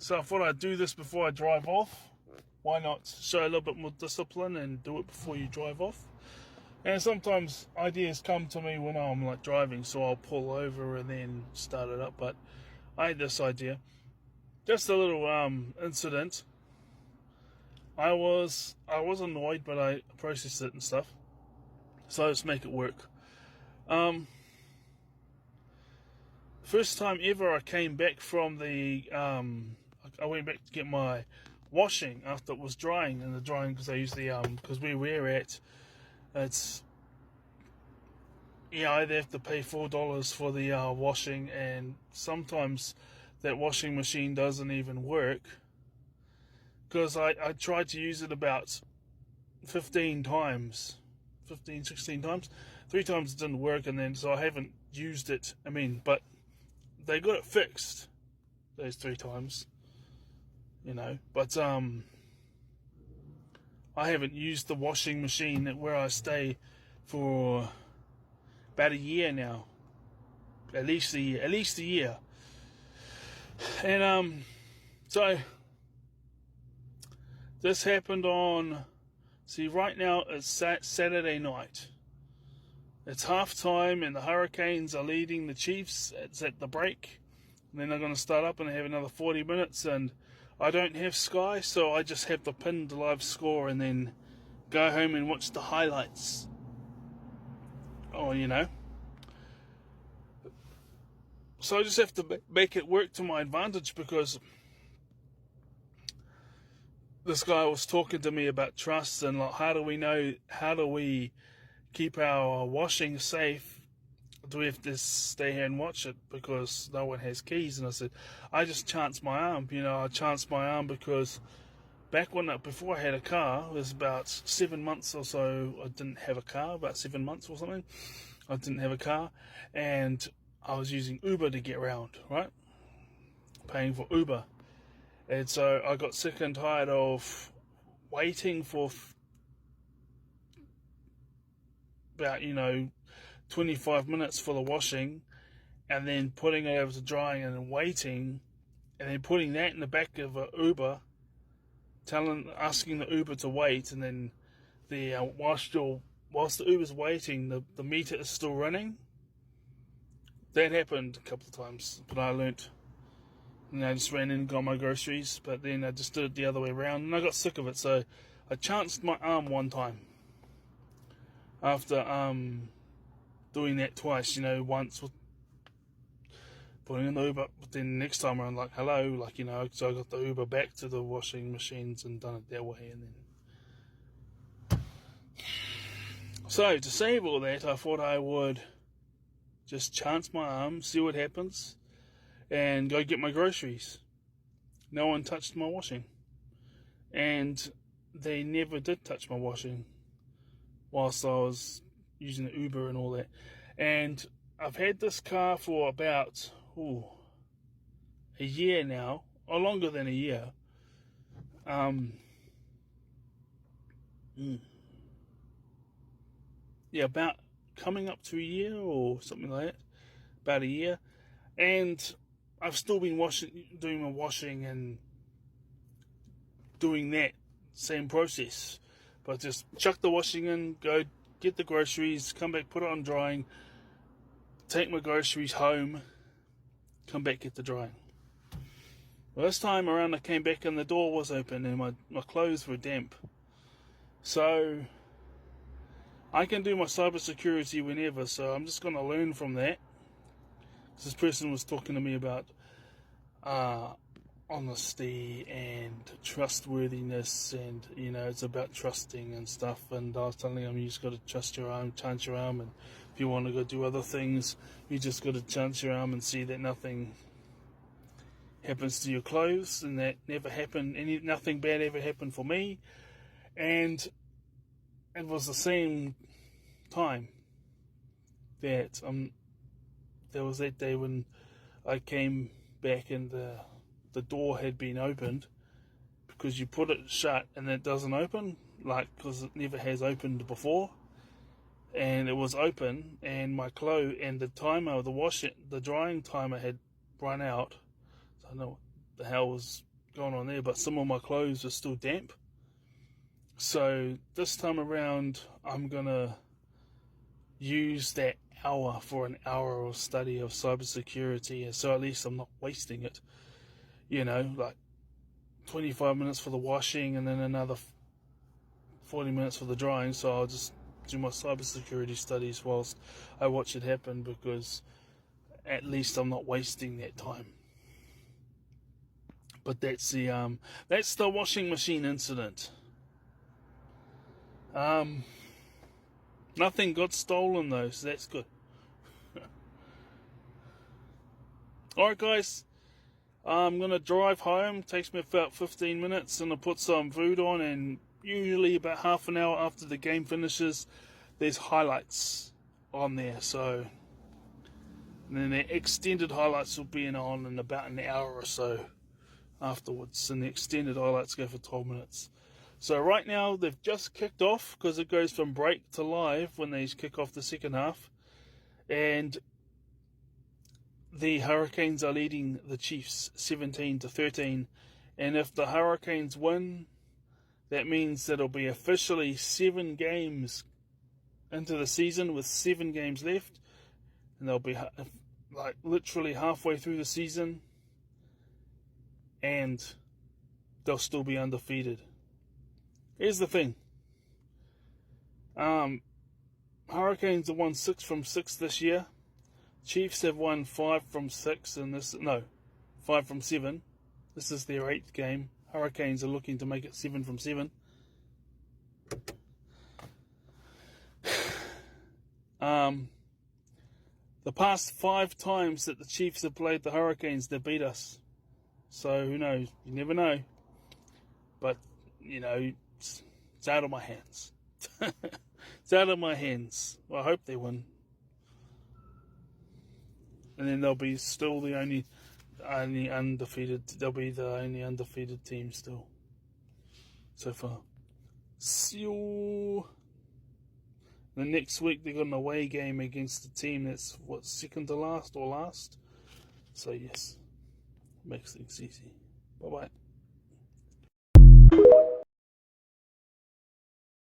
So I thought I'd do this before I drive off. Why not show a little bit more discipline and do it before you drive off? And sometimes ideas come to me when I'm like driving, so I'll pull over and then start it up. But I had this idea. Just a little incident. I was annoyed, but I processed it and stuff. So let's make it work. First time ever I came back from the I went back to get my washing after it was drying, and the drying because I use the because where we're at, it's I either have to pay $4 for the washing, and sometimes that washing machine doesn't even work because I tried to use it about 16 times. 3 times it didn't work, and then so I haven't used it. But they got it fixed those 3 times, but I haven't used the washing machine where I stay for about a year now, at least a year. And so this happened on, right now it's Saturday night. It's half time and the Hurricanes are leading the Chiefs. It's at the break, and then they're going to start up and have another 40 minutes, and I don't have Sky, so I just have the pinned live score and then go home and watch the highlights. So I just have to make it work to my advantage, because this guy was talking to me about trust and like how do we keep our washing safe? Do we have to stay here and watch it because no one has keys? And I said, I just chanced my arm. I chanced my arm because before I had a car, it was about 7 months or so, I didn't have a car, about 7 months or something. I didn't have a car, and I was using Uber to get around, right? Paying for Uber. And so I got sick and tired of waiting for about 25 minutes for the washing, and then putting it over to drying, and then waiting, and then putting that in the back of an Uber, asking the Uber to wait, and then the whilst the Uber's waiting, the meter is still running. That happened a couple of times, but I learnt, and I just ran in and got my groceries. But then I just did it the other way around, and I got sick of it, so I chanced my arm one time after doing that twice. Once with putting in the Uber, but then next time I'm like, hello, so I got the Uber back to the washing machines and done it that way. And then so to save all that, I thought I would just chance my arm, see what happens, and go get my groceries. No one touched my washing, and they never did touch my washing whilst I was using the Uber and all that. And I've had this car for about a year now, or longer than a year. About coming up to a year or something like that. About a year. And I've still been doing my washing and doing that same process. But just chuck the washing in, go get the groceries, come back, put it on drying, take my groceries home, come back, get the drying. Well, this time around I came back and the door was open and my clothes were damp. So I can do my cybersecurity whenever, so I'm just going to learn from that. This person was talking to me about honesty and trustworthiness, and it's about trusting and stuff. And I was telling him, you just got to chance your arm, and if you want to go do other things, you just got to chance your arm and see that nothing happens to your clothes, and that never happened. Nothing bad ever happened for me. And it was the same time that there was that day when I came back and the door had been opened, because you put it shut and it doesn't open, because it never has opened before. And it was open, and my clothes and the timer, the drying timer had run out. So I don't know what the hell was going on there, but some of my clothes are still damp. So this time around, I'm gonna use that hour for an hour of study of cybersecurity, and so at least I'm not wasting it. You know, like 25 minutes for the washing and then another 40 minutes for the drying. So I'll just do my cybersecurity studies whilst I watch it happen, because at least I'm not wasting that time. But that's the washing machine incident. Nothing got stolen though, so that's good. Alright guys, I'm gonna drive home. It takes me about 15 minutes, and I'll put some food on, and usually about half an hour after the game finishes, there's highlights on there. So and then the extended highlights will be on in about an hour or so afterwards, and the extended highlights go for 12 minutes. So right now they've just kicked off, because it goes from break to live when they kick off the second half, and the Hurricanes are leading the Chiefs 17-13, and if the Hurricanes win, that means that it'll be officially 7 games into the season with 7 games left, and they'll be like literally halfway through the season, and they'll still be undefeated. Here's the thing. Hurricanes have won 6 from 6 this year. Chiefs have won 5 from 6, and 5 from 7. This is their 8th game. Hurricanes are looking to make it 7 from 7. The past 5 times that the Chiefs have played the Hurricanes, they beat us. So who knows? You never know. But, you know, it's out of my hands. It's out of my hands. Well, I hope they win. And then they'll be still the only undefeated. They'll be the only undefeated team still so far. So the next week they got an away game against a team that's second to last or last. So yes, makes things easy. Bye bye.